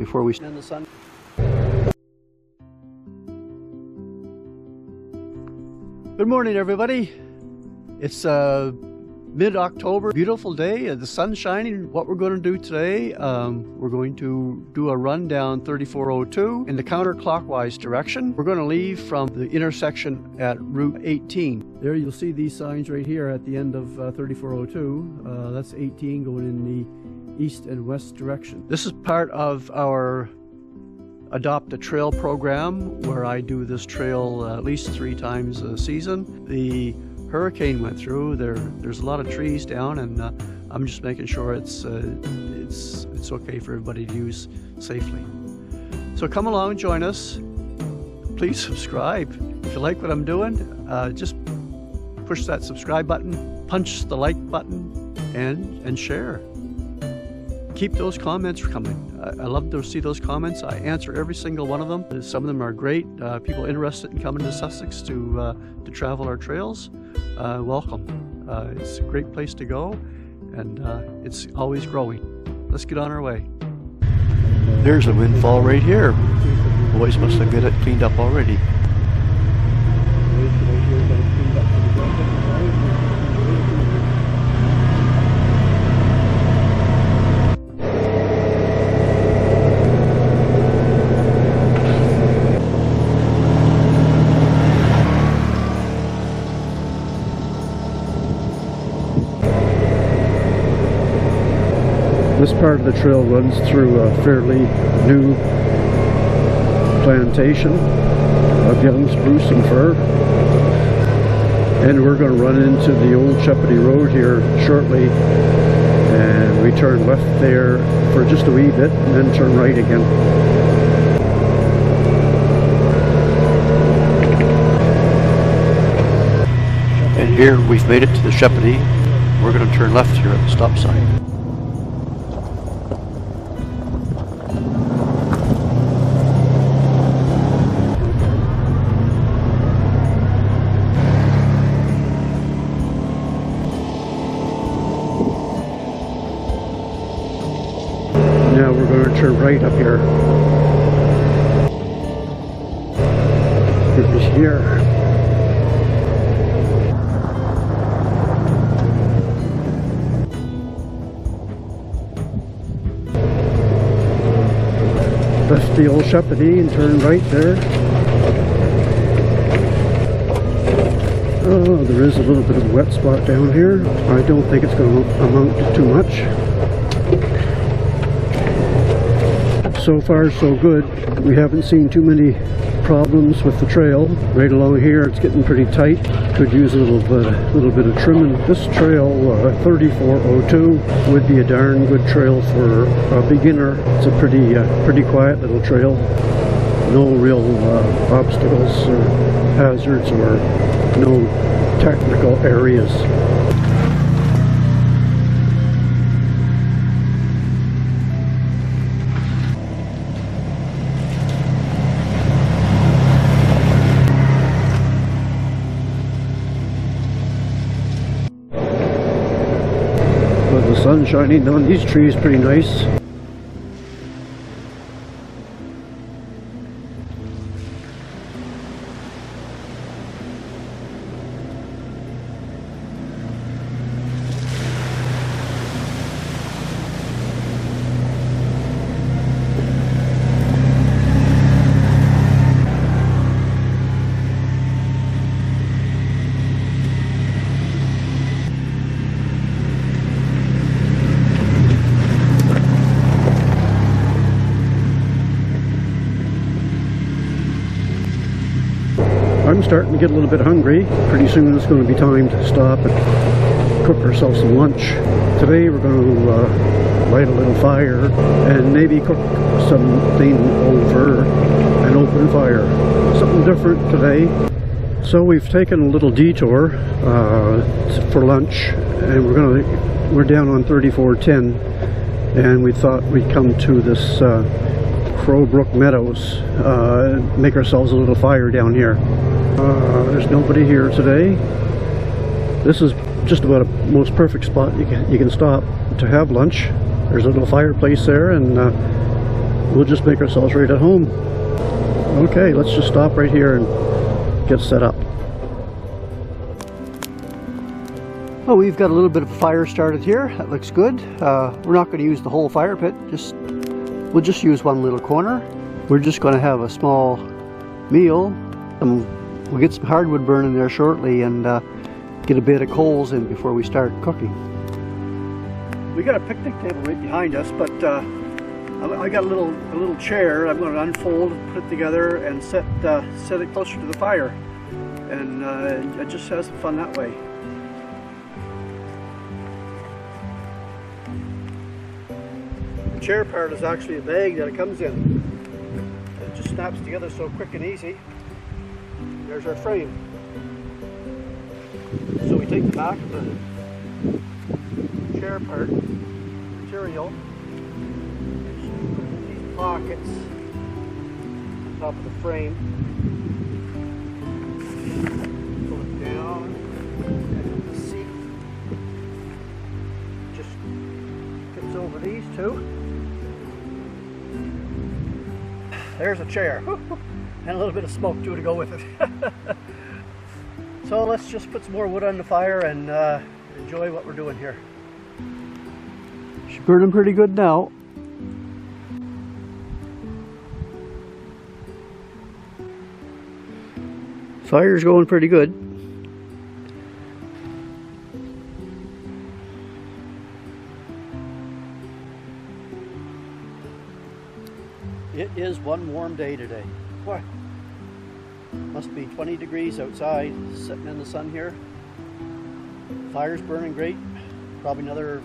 before we stand in the sun. Good morning, everybody. It's mid-October, beautiful day, the sun's shining. What we're going to do today, we're going to do a run down 3402 in the counterclockwise direction. We're going to leave from the intersection at Route 18. There you'll see these signs right here at the end of 3402. That's 18 going in the east and west direction. This is part of our Adopt a Trail program where I do this trail at least 3 times a season. The hurricane went through. There's a lot of trees down, and I'm just making sure it's okay for everybody to use safely. So come along, join us. Please subscribe. If you like what I'm doing, just push that subscribe button, punch the like button, and share. Keep those comments coming. I love to see those comments. I answer every single one of them. Some of them are great. People interested in coming to Sussex to travel our trails. Welcome. It's a great place to go, and it's always growing. Let's get on our way. There's a windfall right here. Boys must have got it cleaned up already. This part of the trail runs through a fairly new plantation of young spruce and fir, and we're going to run into the old Shepherdie Road here shortly, and we turn left there for just a wee bit and then turn right again. And here we've made it to the Shepherdie. We're going to turn left here at the stop sign. Now we're going to turn right up here. It is here. Left the old Shepherdie and turn right there. Oh, there is a little bit of a wet spot down here. I don't think it's going to amount to too much. So far so good. We haven't seen too many problems with the trail. Right along here it's getting pretty tight. Could use a little bit of trimming. This trail 3402 would be a darn good trail for a beginner. It's a pretty quiet little trail. No real obstacles or hazards or no technical areas. The sun shining on these trees pretty nice. I'm starting to get a little bit hungry. Pretty soon it's going to be time to stop and cook ourselves some lunch. Today we're going to light a little fire and maybe cook something over an open fire. Something different today. So we've taken a little detour for lunch, and we're down on 3410, and we thought we'd come to this Crowe Brook Meadows, make ourselves a little fire down here. There's nobody here today. This is just about a most perfect spot you can stop to have lunch. There's a little fireplace there, and we'll just make ourselves right at home. Okay, let's just stop right here and get set up. Oh, we've got a little bit of fire started here. That looks good. We're not going to use the whole fire pit. We'll just use one little corner. We're just going to have a small meal. We'll get some hardwood burning there shortly and get a bit of coals in before we start cooking. We got a picnic table right behind us, but I got a little chair. I'm going to unfold, put it together, and set it closer to the fire, and I just have some fun that way. The chair part is actually a bag that it comes in. It just snaps together so quick and easy. There's our frame. So we take the back of the chair part material, these pockets on top of the frame, pull it down, and the seat just fits over these two. There's a chair, and a little bit of smoke too to go with it. So let's just put some more wood on the fire and enjoy what we're doing here. It's burning pretty good now. Fire's going pretty good. It is one warm day today. What? Must be 20 degrees outside, sitting in the sun here. Fire's burning great. Probably another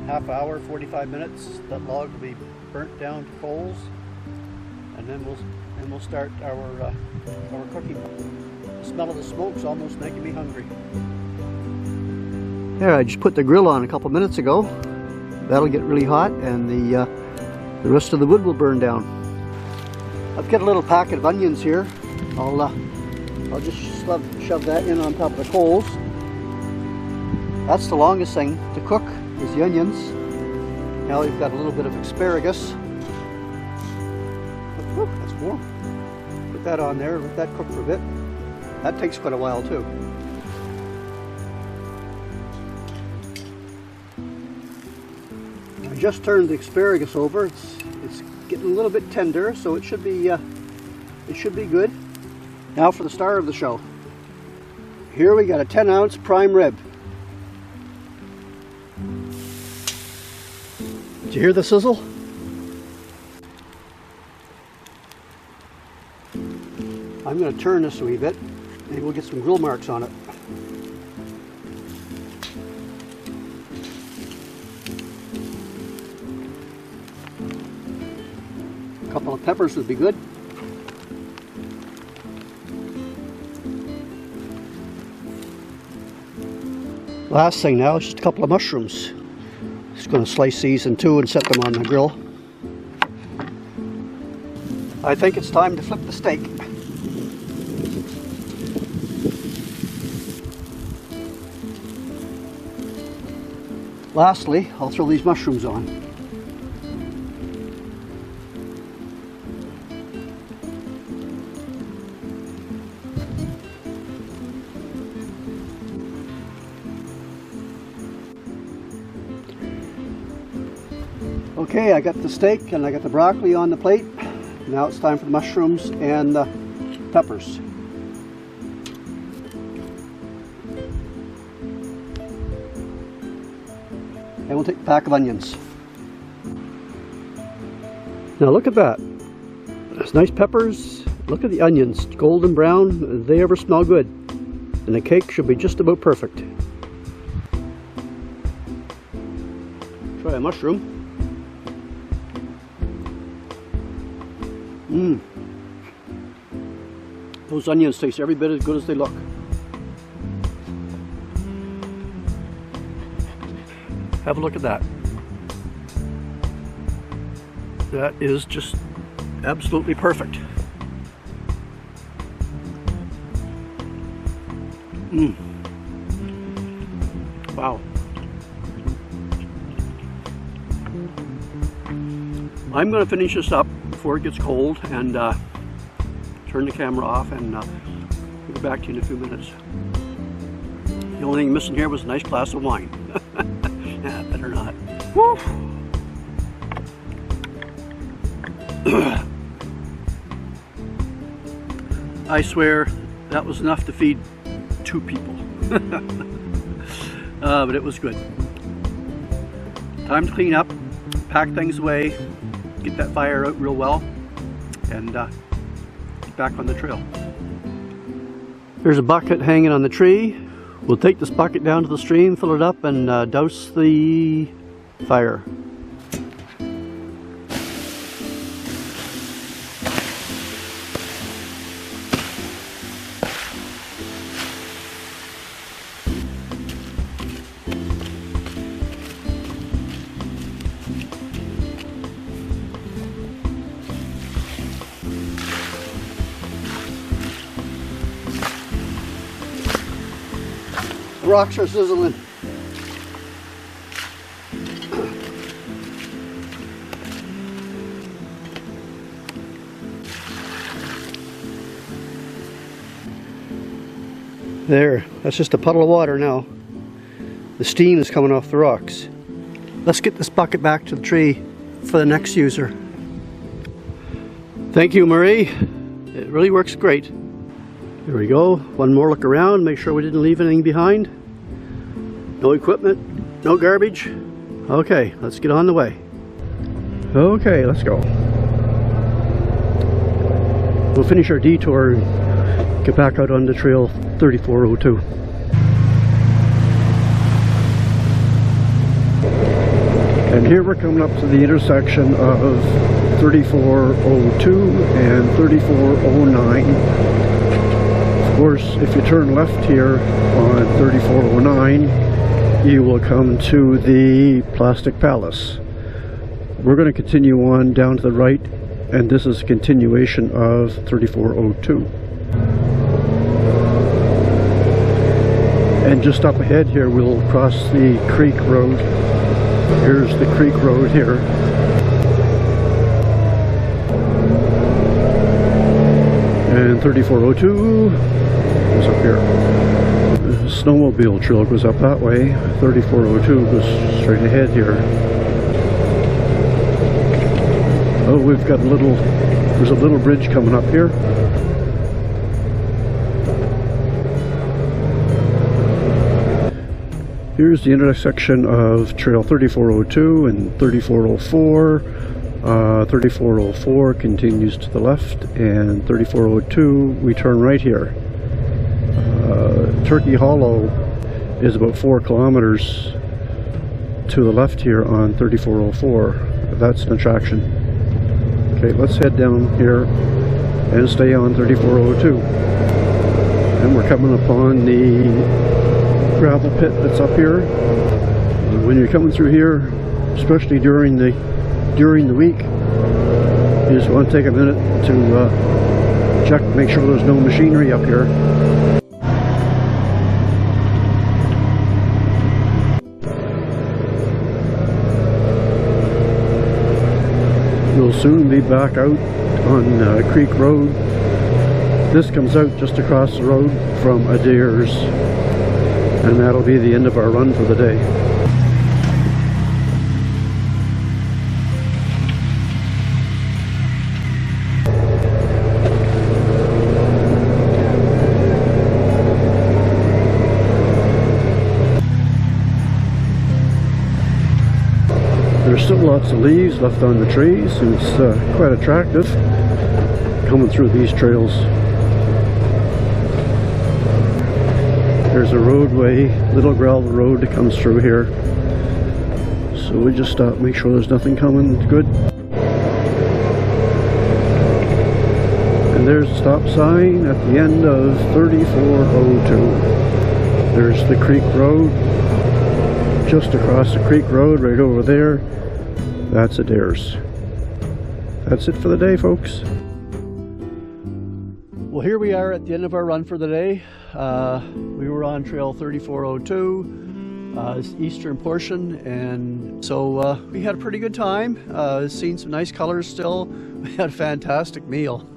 half hour, 45 minutes. That log will be burnt down to coals, and then we'll start our cooking. The smell of the smoke's almost making me hungry. There, I just put the grill on a couple minutes ago. That'll get really hot, and the rest of the wood will burn down. I've got a little packet of onions here. I'll just shove that in on top of the coals. That's the longest thing to cook, is the onions. Now we've got a little bit of asparagus. Whew, that's warm. Put that on there, let that cook for a bit. That takes quite a while too. I just turned the asparagus over. It's getting a little bit tender, so it should be good. Now for the star of the show. Here we got a 10-ounce prime rib. Did you hear the sizzle? I'm going to turn this a wee bit. Maybe we'll get some grill marks on it. A couple of peppers would be good. Last thing now is just a couple of mushrooms. Just going to slice these in two and set them on the grill. I think it's time to flip the steak. Lastly, I'll throw these mushrooms on. Okay, I got the steak and I got the broccoli on the plate. Now it's time for the mushrooms and the peppers. And we'll take a pack of onions. Now look at that. There's nice peppers. Look at the onions, golden brown. They ever smell good. And the cake should be just about perfect. Try a mushroom. Those onions taste every bit as good as they look. Have a look at that. That is just absolutely perfect. Wow. I'm going to finish this up before it gets cold and turn the camera off, and we'll get back to you in a few minutes. The only thing missing here was a nice glass of wine. Nah, better not. Woo! I swear that was enough to feed 2 people. But it was good. Time to clean up, pack things away, get that fire out real well, and get back on the trail. There's a bucket hanging on the tree. We'll take this bucket down to the stream, fill it up, and douse the fire. Rocks are sizzling. There, that's just a puddle of water now. The steam is coming off the rocks. Let's get this bucket back to the tree for the next user. Thank you, Marie. It really works great. Here we go. One more look around, make sure we didn't leave anything behind. No equipment, no garbage. Okay, let's get on the way. Okay, let's go. We'll finish our detour and get back out on the trail 3402. And here we're coming up to the intersection of 3402 and 3409. Of course, if you turn left here on 3409, you will come to the Plastic Palace. We're going to continue on down to the right, and this is a continuation of 3402. And just up ahead here, we'll cross the creek road. Here's the creek road here. And 3402 is up here. The snowmobile trail goes up that way. 3402 goes straight ahead here. Oh, we've got there's a little bridge coming up here. Here's the intersection of trail 3402 and 3404. 3404 continues to the left, and 3402 we turn right here. Turkey Hollow is about 4 kilometers to the left here on 3404. That's an attraction. Okay, let's head down here and stay on 3402. And we're coming upon the gravel pit that's up here. When you're coming through here, especially during the week, you just want to take a minute to check, make sure there's no machinery up here. We'll soon be back out on Creek Road. This comes out just across the road from Adairs, and that'll be the end of our run for the day. There's still lots of leaves left on the trees, and it's quite attractive coming through these trails. There's a roadway, little gravel road that comes through here. So we just stop, make sure there's nothing coming good. And there's a stop sign at the end of 3402. There's the creek road. Just across the creek road, right over there, that's Adairs. That's it for the day, folks. Well, here we are at the end of our run for the day. We were on trail 3402. eastern portion, and so we had a pretty good time. Seen some nice colors still. We had a fantastic meal.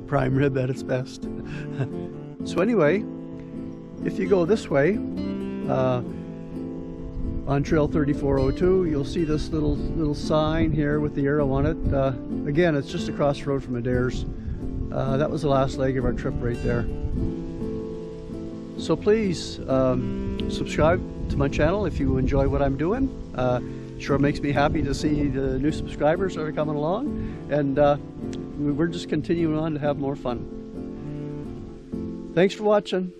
Prime rib at its best. So anyway, if you go this way on Trail 3402, you'll see this little sign here with the arrow on it. Again, it's just across the road from Adairs. That was the last leg of our trip right there. So please subscribe to my channel if you enjoy what I'm doing. Sure makes me happy to see the new subscribers that are coming along, and we're just continuing on to have more fun. Thanks for watching.